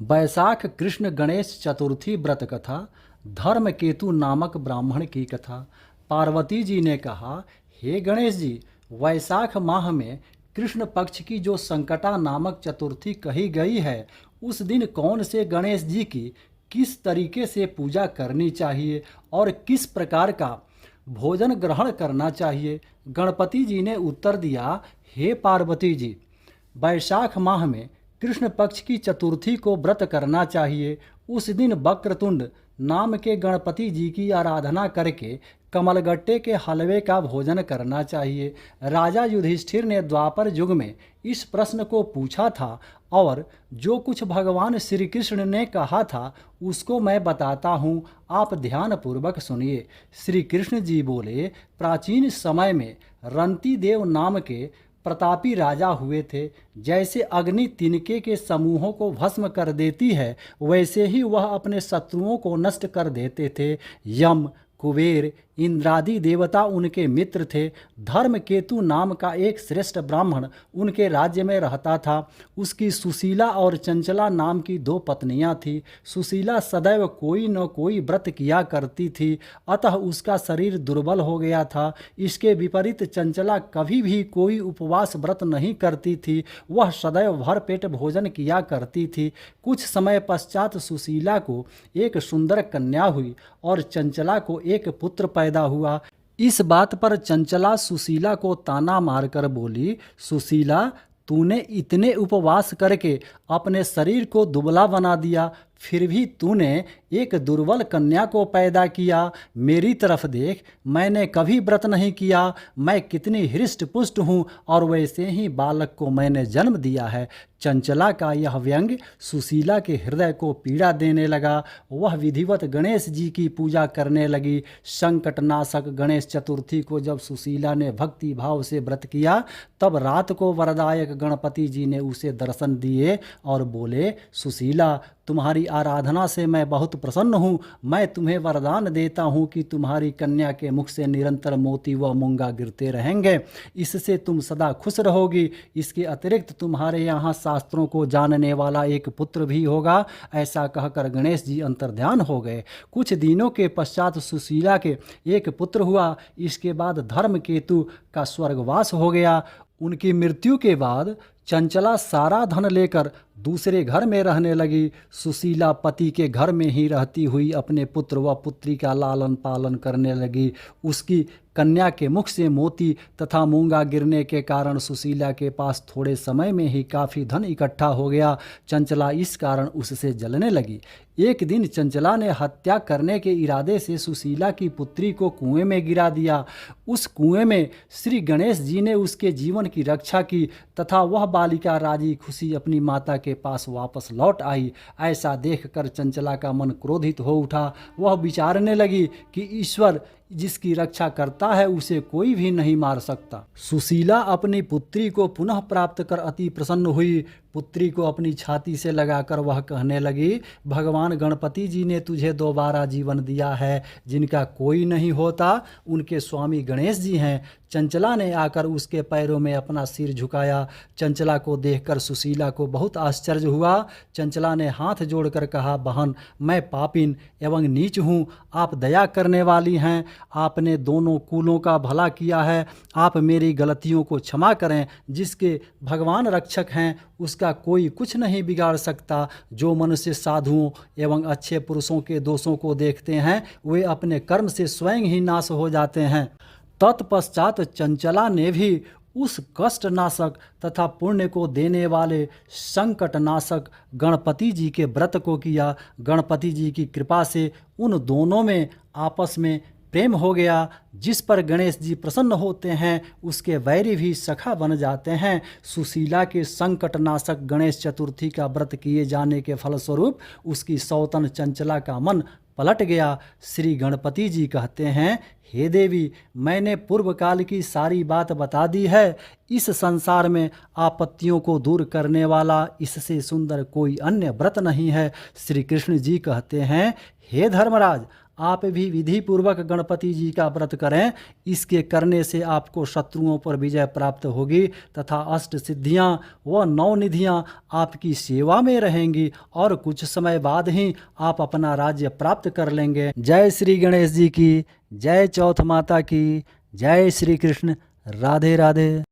बैसाख कृष्ण गणेश चतुर्थी व्रत कथा। धर्म केतु नामक ब्राह्मण की कथा। पार्वती जी ने कहा, हे गणेश जी, वैसाख माह में कृष्ण पक्ष की जो संकटा नामक चतुर्थी कही गई है, उस दिन कौन से गणेश जी की किस तरीके से पूजा करनी चाहिए और किस प्रकार का भोजन ग्रहण करना चाहिए। गणपति जी ने उत्तर दिया, हे पार्वती जी, वैशाख माह में कृष्ण पक्ष की चतुर्थी को व्रत करना चाहिए। उस दिन वक्रतुंड नाम के गणपति जी की आराधना करके कमलगट्टे के हलवे का भोजन करना चाहिए। राजा युधिष्ठिर ने द्वापर युग में इस प्रश्न को पूछा था और जो कुछ भगवान श्री कृष्ण ने कहा था उसको मैं बताता हूँ, आप ध्यानपूर्वक सुनिए। श्री कृष्ण जी बोले, प्राचीन समय में रंती देव नाम के प्रतापी राजा हुए थे। जैसे अग्नि तिनके के समूहों को भस्म कर देती है, वैसे ही वह अपने शत्रुओं को नष्ट कर देते थे। यम, कुबेर, इंद्रादि देवता उनके मित्र थे। धर्म केतु नाम का एक श्रेष्ठ ब्राह्मण उनके राज्य में रहता था। उसकी सुशीला और चंचला नाम की दो पत्नियां थीं। सुशीला सदैव कोई न कोई व्रत किया करती थी, अतः उसका शरीर दुर्बल हो गया था। इसके विपरीत चंचला कभी भी कोई उपवास व्रत नहीं करती थी, वह सदैव भरपेट भोजन किया करती थी। कुछ समय पश्चात सुशीला को एक सुंदर कन्या हुई और चंचला को एक पुत्र पैदा हुआ। इस बात पर चंचला सुशीला को ताना मारकर बोली, सुशीला, तूने इतने उपवास करके अपने शरीर को दुबला बना दिया, फिर भी तूने एक दुर्बल कन्या को पैदा किया। मेरी तरफ देख, मैंने कभी व्रत नहीं किया, मैं कितनी हृष्ट पुष्ट हूँ और वैसे ही बालक को मैंने जन्म दिया है। चंचला का यह व्यंग्य सुशीला के हृदय को पीड़ा देने लगा। वह विधिवत गणेश जी की पूजा करने लगी। संकटनाशक गणेश चतुर्थी को जब सुशीला ने भक्ति भाव से व्रत किया, तब रात को वरदायक गणपति जी ने उसे दर्शन दिए और बोले, सुशीला, तुम्हारी आराधना से मैं बहुत प्रसन्न हूँ। मैं तुम्हें वरदान देता हूँ कि तुम्हारी कन्या के मुख से निरंतर मोती व मूंगा गिरते रहेंगे, इससे तुम सदा खुश रहोगी। इसके अतिरिक्त तुम्हारे यहाँ शास्त्रों को जानने वाला एक पुत्र भी होगा। ऐसा कहकर गणेश जी अंतर्ध्यान हो गए। कुछ दिनों के पश्चात सुशीला के एक पुत्र हुआ। इसके बाद धर्म केतु का स्वर्गवास हो गया। उनकी मृत्यु के बाद चंचला सारा धन लेकर दूसरे घर में रहने लगी। सुशीला पति के घर में ही रहती हुई अपने पुत्र व पुत्री का लालन पालन करने लगी। उसकी कन्या के मुख से मोती तथा मूंगा गिरने के कारण सुशीला के पास थोड़े समय में ही काफ़ी धन इकट्ठा हो गया। चंचला इस कारण उससे जलने लगी। एक दिन चंचला ने हत्या करने के इरादे से सुशीला की पुत्री को कुएं में गिरा दिया। उस कुएं में श्री गणेश जी ने उसके जीवन की रक्षा की तथा वह बालिका राजी खुशी अपनी माता के पास वापस लौट आई। ऐसा देखकर चंचला का मन क्रोधित हो उठा। वह विचारने लगी कि ईश्वर जिसकी रक्षा करता है उसे कोई भी नहीं मार सकता। सुशीला अपनी पुत्री को पुनः प्राप्त कर अति प्रसन्न हुई। पुत्री को अपनी छाती से लगाकर वह कहने लगी, भगवान गणपति जी ने तुझे दोबारा जीवन दिया है। जिनका कोई नहीं होता उनके स्वामी गणेश जी हैं। चंचला ने आकर उसके पैरों में अपना सिर झुकाया। चंचला को देखकर सुशीला को बहुत आश्चर्य हुआ। चंचला ने हाथ जोड़कर कहा, बहन, मैं पापिन एवं नीच हूँ, आप दया करने वाली हैं। आपने दोनों कुलों का भला किया है। आप मेरी गलतियों को क्षमा करें। जिसके भगवान रक्षक हैं उसका कोई कुछ नहीं बिगाड़ सकता। जो मनुष्य साधुओं एवं अच्छे पुरुषों के दोषों को देखते हैं वे अपने कर्म से स्वयं ही नाश हो जाते हैं। तत्पश्चात चंचला ने भी उस कष्टनाशक तथा पुण्य को देने वाले संकटनाशक गणपति जी के व्रत को किया। गणपति जी की कृपा से उन दोनों में आपस में प्रेम हो गया। जिस पर गणेश जी प्रसन्न होते हैं उसके वैरी भी सखा बन जाते हैं। सुशीला के संकटनाशक गणेश चतुर्थी का व्रत किए जाने के फलस्वरूप उसकी सौतन चंचला का मन पलट गया। श्री गणपति जी कहते हैं, हे देवी, मैंने पूर्व काल की सारी बात बता दी है। इस संसार में आपत्तियों को दूर करने वाला इससे सुंदर कोई अन्य व्रत नहीं है। श्री कृष्ण जी कहते हैं, हे धर्मराज, आप भी विधि पूर्वक गणपति जी का व्रत करें। इसके करने से आपको शत्रुओं पर विजय प्राप्त होगी तथा अष्ट सिद्धियां व 9 निधियां आपकी सेवा में रहेंगी और कुछ समय बाद ही आप अपना राज्य प्राप्त कर लेंगे। जय श्री गणेश जी की, जय चौथ माता की, जय श्री कृष्ण। राधे राधे।